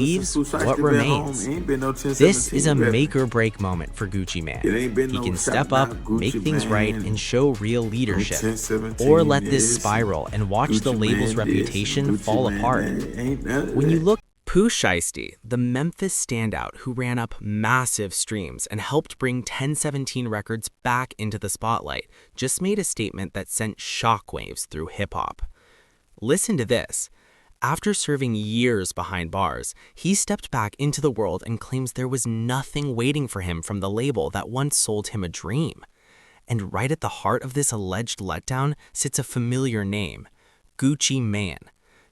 Leaves Pooh what Shiesty been home, remains. ain't been no This is 1017 a repping. make or break moment for Gucci Mane. It ain't been He no can step shouting up, out make Gucci things right, Man, and show real no leadership, 1017 or let this this, and spiral and watch the Gucci label's Man this, and reputation Gucci fall Man apart. that. Ain't none of When you that. look, Pooh Shiesty, the Memphis standout who ran up massive streams and helped bring 1017 Records back into the spotlight, just made a statement that sent shockwaves through hip-hop. Listen to this. After serving years behind bars, he stepped back into the world and claims there was nothing waiting for him from the label that once sold him a dream. And right at the heart of this alleged letdown sits a familiar name, Gucci Mane.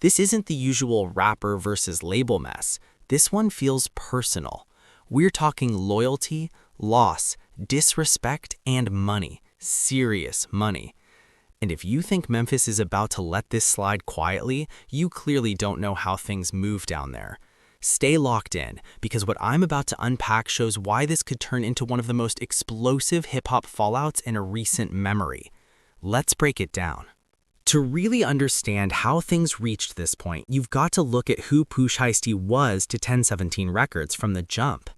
This isn't the usual rapper versus label mess. This one feels personal. We're talking loyalty, loss, disrespect, and money. Serious money. And if you think Memphis is about to let this slide quietly, you clearly don't know how things move down there. Stay locked in, because what I'm about to unpack shows why this could turn into one of the most explosive hip-hop fallouts in a recent memory. Let's break it down. To really understand how things reached this point, you've got to look at who Pooh Shiesty was to 1017 Records from the jump.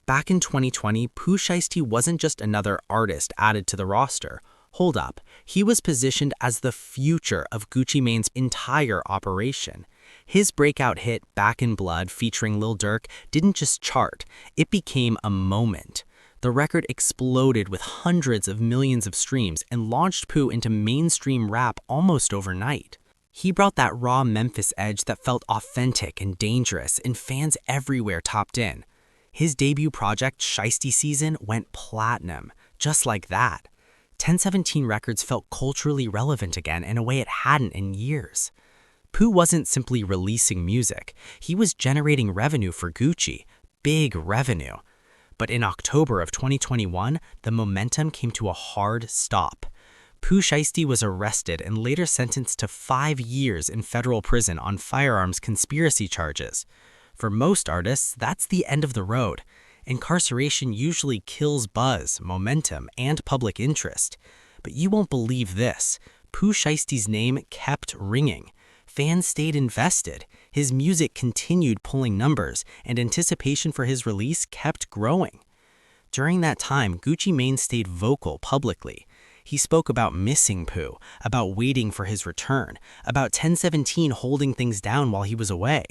Back in 2020, Pooh Shiesty wasn't just another artist added to the roster. Hold up, he was positioned as the future of Gucci Mane's entire operation. His breakout hit Back in Blood featuring Lil Durk didn't just chart, it became a moment. The record exploded with hundreds of millions of streams and launched Pooh into mainstream rap almost overnight. He brought that raw Memphis edge that felt authentic and dangerous, and fans everywhere topped in. His debut project, Shiesty Season, went platinum, just like that. 1017 Records felt culturally relevant again in a way it hadn't in years. Pooh wasn't simply releasing music, he was generating revenue for Gucci, big revenue. But in October of 2021, the momentum came to a hard stop. Pooh Shiesty was arrested and later sentenced to 5 years in federal prison on firearms conspiracy charges. For most artists, that's the end of the road. Incarceration usually kills buzz, momentum, and public interest. But you won't believe this. Pooh Shiesty's name kept ringing. Fans stayed invested. His music continued pulling numbers, and anticipation for his release kept growing. During that time, Gucci Mane stayed vocal publicly. He spoke about missing Pooh, about waiting for his return, about 1017 holding things down while he was away.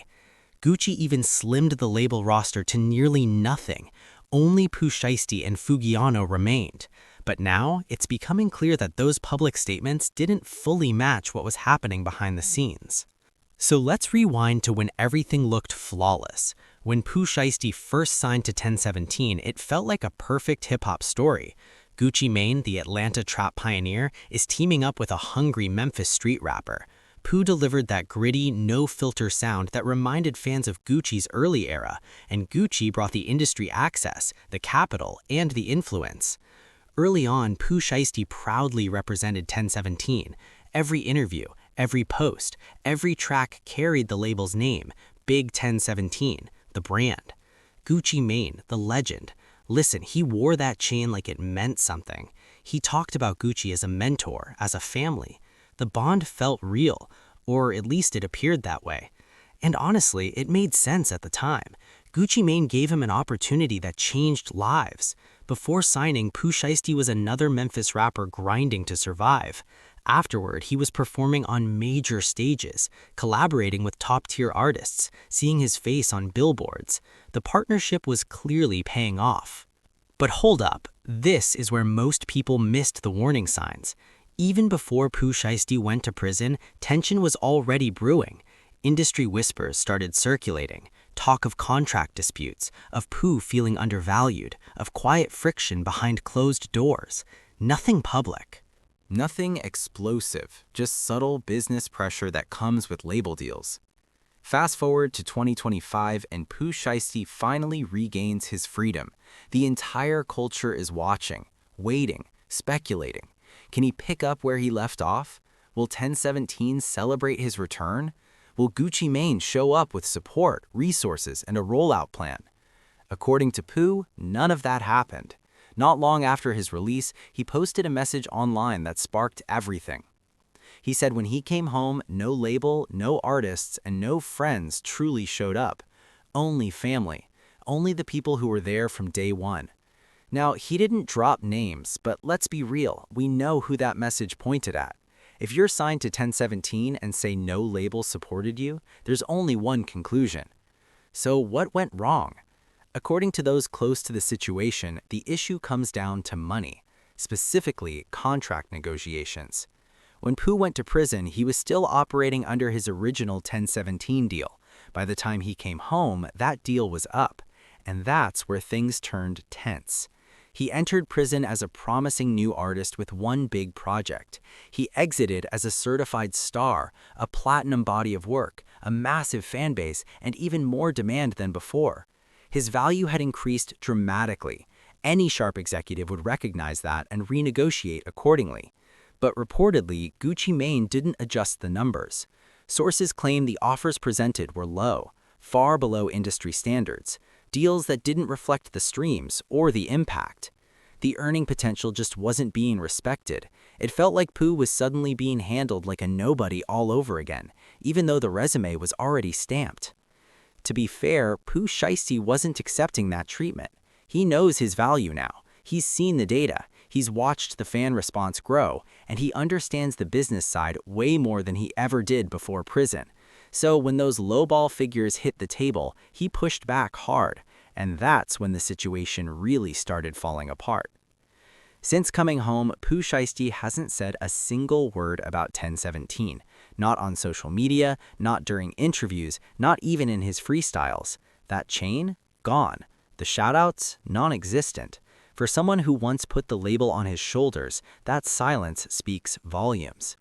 Gucci even slimmed the label roster to nearly nothing. Only Pooh Shiesty and Fugiano remained. But now, it's becoming clear that those public statements didn't fully match what was happening behind the scenes. So let's rewind to when everything looked flawless. When Pooh Shiesty first signed to 1017, it felt like a perfect hip-hop story. Gucci Mane, the Atlanta trap pioneer, is teaming up with a hungry Memphis street rapper. Pooh delivered that gritty, no-filter sound that reminded fans of Gucci's early era, and Gucci brought the industry access, the capital, and the influence. Early on, Pooh Shiesty proudly represented 1017. Every interview, every post, every track carried the label's name, Big 1017, the brand. Gucci Mane, the legend. Listen, he wore that chain like it meant something. He talked about Gucci as a mentor, as a family. The bond felt real, or at least it appeared that way. And honestly, it made sense at the time. Gucci Mane gave him an opportunity that changed lives. Before signing, Pooh Shiesty was another Memphis rapper grinding to survive. Afterward, he was performing on major stages, collaborating with top-tier artists, seeing his face on billboards. The partnership was clearly paying off. But hold up, this is where most people missed the warning signs. Even before Pooh Shiesty went to prison, tension was already brewing. Industry whispers started circulating. Talk of contract disputes, of Pooh feeling undervalued, of quiet friction behind closed doors. Nothing public. Nothing explosive, just subtle business pressure that comes with label deals. Fast forward to 2025 and Pooh Shiesty finally regains his freedom. The entire culture is watching, waiting, speculating. Can he pick up where he left off? Will 1017 celebrate his return? Will Gucci Mane show up with support, resources, and a rollout plan? According to Pooh, none of that happened. Not long after his release, he posted a message online that sparked everything. He said when he came home, no label, no artists, and no friends truly showed up. only family, only the people who were there from day one. Now, he didn't drop names, but let's be real, we know who that message pointed at. If you're signed to 1017 and say no label supported you, there's only one conclusion. So what went wrong? According to those close to the situation, the issue comes down to money, specifically contract negotiations. When Pooh went to prison, he was still operating under his original 1017 deal. By the time he came home, that deal was up, and that's where things turned tense. He entered prison as a promising new artist with one big project. He exited as a certified star, a platinum body of work, a massive fan base, and even more demand than before. His value had increased dramatically. Any sharp executive would recognize that and renegotiate accordingly. But reportedly, Gucci Mane didn't adjust the numbers. Sources claim the offers presented were low, far below industry standards, deals that didn't reflect the streams or the impact. The earning potential just wasn't being respected. It felt like Pooh was suddenly being handled like a nobody all over again, even though the resume was already stamped. To be fair, Pooh Shiesty wasn't accepting that treatment. He knows his value now. He's seen the data, he's watched the fan response grow, and he understands the business side way more than he ever did before prison. So when those lowball figures hit the table, he pushed back hard, and that's when the situation really started falling apart. Since coming home, Pooh Shiesty hasn't said a single word about 1017. Not on social media, not during interviews, not even in his freestyles. That chain? Gone. The shoutouts? Non-existent. For someone who once put the label on his shoulders, that silence speaks volumes.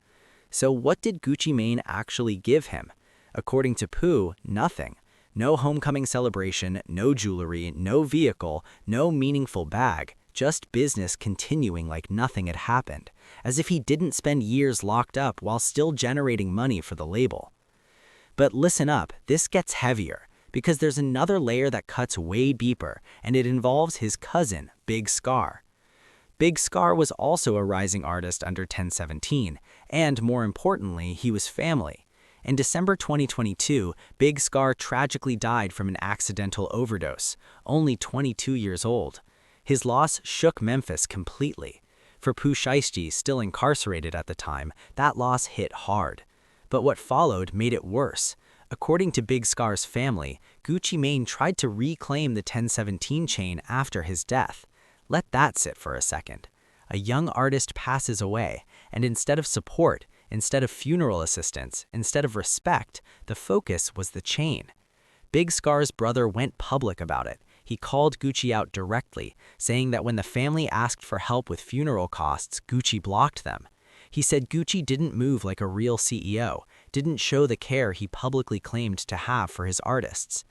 So what did Gucci Mane actually give him? According to Pooh, nothing. No homecoming celebration, no jewelry, no vehicle, no meaningful bag, just business continuing like nothing had happened, as if he didn't spend years locked up while still generating money for the label. But listen up, this gets heavier, because there's another layer that cuts way deeper, and it involves his cousin, Big Scar. Big Scar was also a rising artist under 1017, and more importantly, he was family. In December 2022, Big Scar tragically died from an accidental overdose, only 22 years old. His loss shook Memphis completely. For Pooh Shiesty, still incarcerated at the time, that loss hit hard. But what followed made it worse. According to Big Scar's family, Gucci Mane tried to reclaim the 1017 chain after his death. Let that sit for a second. A young artist passes away, and instead of support, instead of funeral assistance, instead of respect, the focus was the chain. Big Scar's brother went public about it. He called Gucci out directly, saying that when the family asked for help with funeral costs, Gucci blocked them. He said Gucci didn't move like a real CEO, didn't show the care he publicly claimed to have for his artists.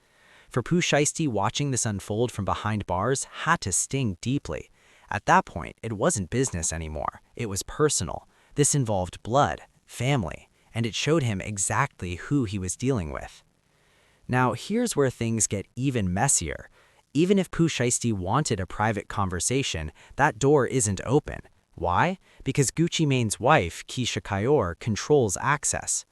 For Pooh Shiesty, watching this unfold from behind bars had to sting deeply. At that point, it wasn't business anymore. It was personal. This involved blood, family, and it showed him exactly who he was dealing with. Now, here's where things get even messier. Even if Pooh Shiesty wanted a private conversation, that door isn't open. Why? Because Gucci Mane's wife, Keisha Kayor, controls access.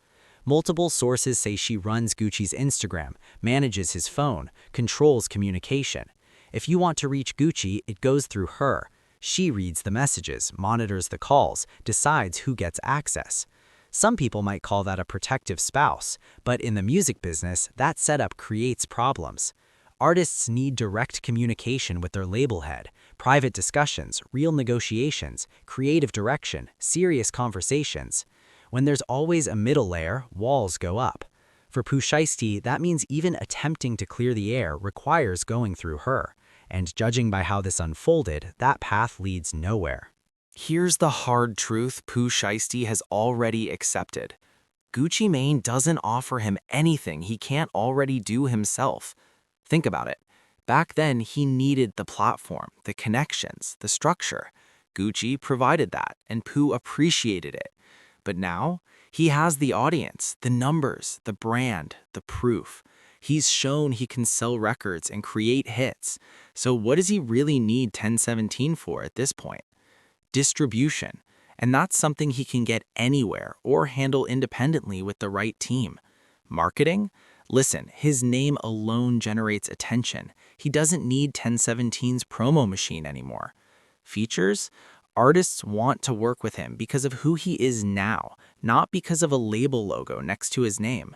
Multiple sources say she runs Gucci's Instagram, manages his phone, controls communication. If you want to reach Gucci, it goes through her. She reads the messages, monitors the calls, decides who gets access. Some people might call that a protective spouse, but in the music business, that setup creates problems. Artists need direct communication with their label head, private discussions, real negotiations, creative direction, serious conversations. When there's always a middle layer, walls go up. For Pooh Shiesty, that means even attempting to clear the air requires going through her. And judging by how this unfolded, that path leads nowhere. Here's the hard truth Pooh Shiesty has already accepted. Gucci Mane doesn't offer him anything he can't already do himself. Think about it. Back then, he needed the platform, the connections, the structure. Gucci provided that, and Pooh appreciated it. But now, he has the audience, the numbers, the brand, the proof. He's shown he can sell records and create hits. So what does he really need 1017 for at this point? Distribution. And that's something he can get anywhere or handle independently with the right team. Marketing? Listen, his name alone generates attention. He doesn't need 1017's promo machine anymore. Features? Artists want to work with him because of who he is now, not because of a label logo next to his name.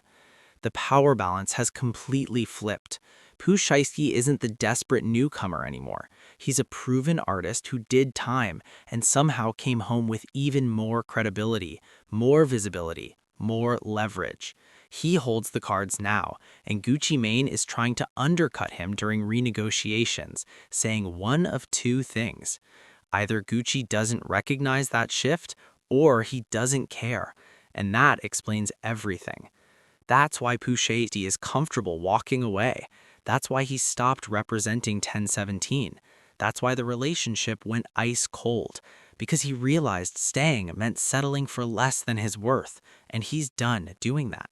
The power balance has completely flipped. Pooh Shiesty isn't the desperate newcomer anymore. He's a proven artist who did time and somehow came home with even more credibility, more visibility, more leverage. He holds the cards now, and Gucci Mane is trying to undercut him during renegotiations, saying one of two things. Either Gucci doesn't recognize that shift, or he doesn't care, and that explains everything. That's why Pooh Shiesty is comfortable walking away. That's why he stopped representing 1017. That's why the relationship went ice cold, because he realized staying meant settling for less than his worth, and he's done doing that.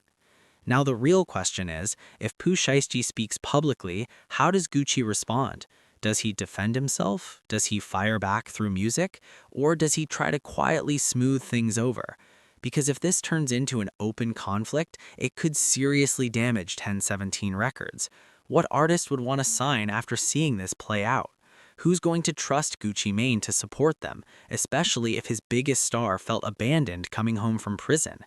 Now the real question is, if Pooh Shiesty speaks publicly, how does Gucci respond? Does he defend himself? Does he fire back through music? Or does he try to quietly smooth things over? Because if this turns into an open conflict, it could seriously damage 1017 Records. What artist would want to sign after seeing this play out? Who's going to trust Gucci Mane to support them, especially if his biggest star felt abandoned coming home from prison?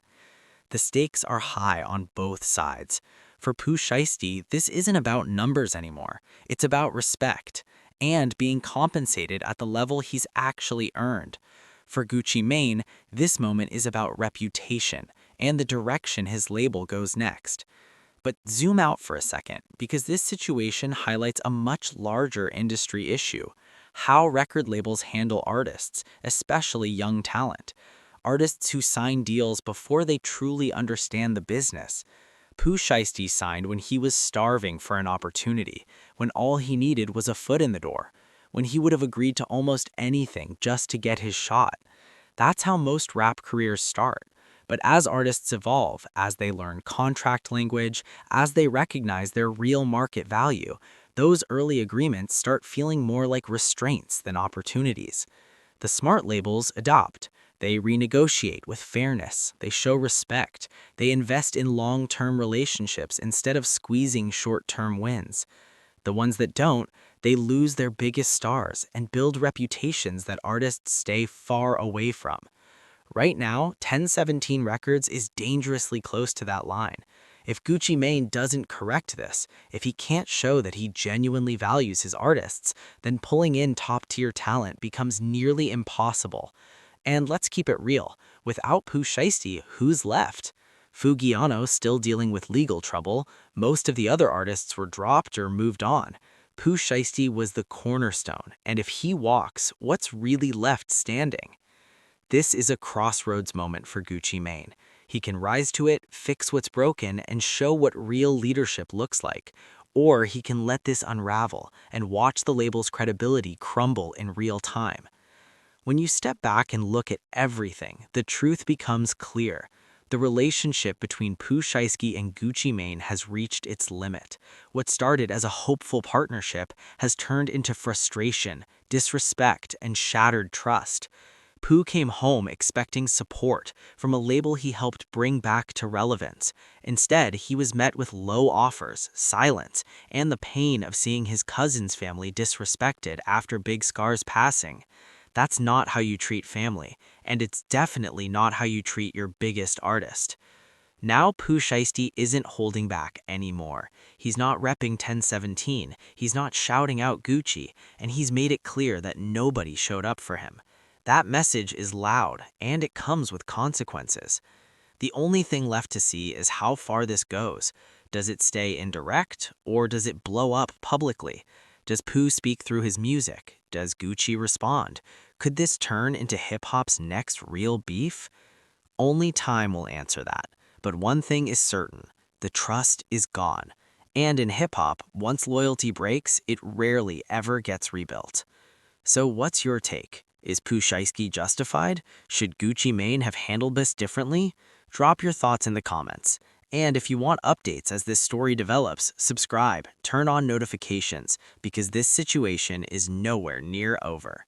The stakes are high on both sides. For Pooh Shiesty, this isn't about numbers anymore. It's about respect and being compensated at the level he's actually earned. For Gucci Mane, this moment is about reputation and the direction his label goes next. But zoom out for a second, because this situation highlights a much larger industry issue: how record labels handle artists, especially young talent. Artists who sign deals before they truly understand the business. Pooh Shiesty signed when he was starving for an opportunity, when all he needed was a foot in the door, when he would have agreed to almost anything just to get his shot. That's how most rap careers start. But as artists evolve, as they learn contract language, as they recognize their real market value, those early agreements start feeling more like restraints than opportunities. The smart labels adopt. They renegotiate with fairness, they show respect, they invest in long-term relationships instead of squeezing short-term wins. The ones that don't, they lose their biggest stars and build reputations that artists stay far away from. Right now, 1017 Records is dangerously close to that line. If Gucci Mane doesn't correct this, if he can't show that he genuinely values his artists, then pulling in top-tier talent becomes nearly impossible. And let's keep it real, without Pooh Shiesty, who's left? Fugiano's still dealing with legal trouble, most of the other artists were dropped or moved on. Pooh Shiesty was the cornerstone, and if he walks, what's really left standing? This is a crossroads moment for Gucci Mane. He can rise to it, fix what's broken, and show what real leadership looks like. Or he can let this unravel and watch the label's credibility crumble in real time. When you step back and look at everything, the truth becomes clear. The relationship between Pooh Shiesty and Gucci Mane has reached its limit. What started as a hopeful partnership has turned into frustration, disrespect, and shattered trust. Pooh came home expecting support from a label he helped bring back to relevance. Instead, he was met with low offers, silence, and the pain of seeing his cousin's family disrespected after Big Scar's passing. That's not how you treat family, and it's definitely not how you treat your biggest artist. Now Pooh Shiesty isn't holding back anymore. He's not repping 1017, he's not shouting out Gucci, and he's made it clear that nobody showed up for him. That message is loud, and it comes with consequences. The only thing left to see is how far this goes. Does it stay indirect, or does it blow up publicly? Does Pooh speak through his music? Does Gucci respond? Could this turn into hip-hop's next real beef? Only time will answer that. But one thing is certain, the trust is gone. And in hip-hop, once loyalty breaks, it rarely ever gets rebuilt. So what's your take? Is Pooh Shiesty justified? Should Gucci Mane have handled this differently? Drop your thoughts in the comments. And if you want updates as this story develops, subscribe, turn on notifications, because this situation is nowhere near over.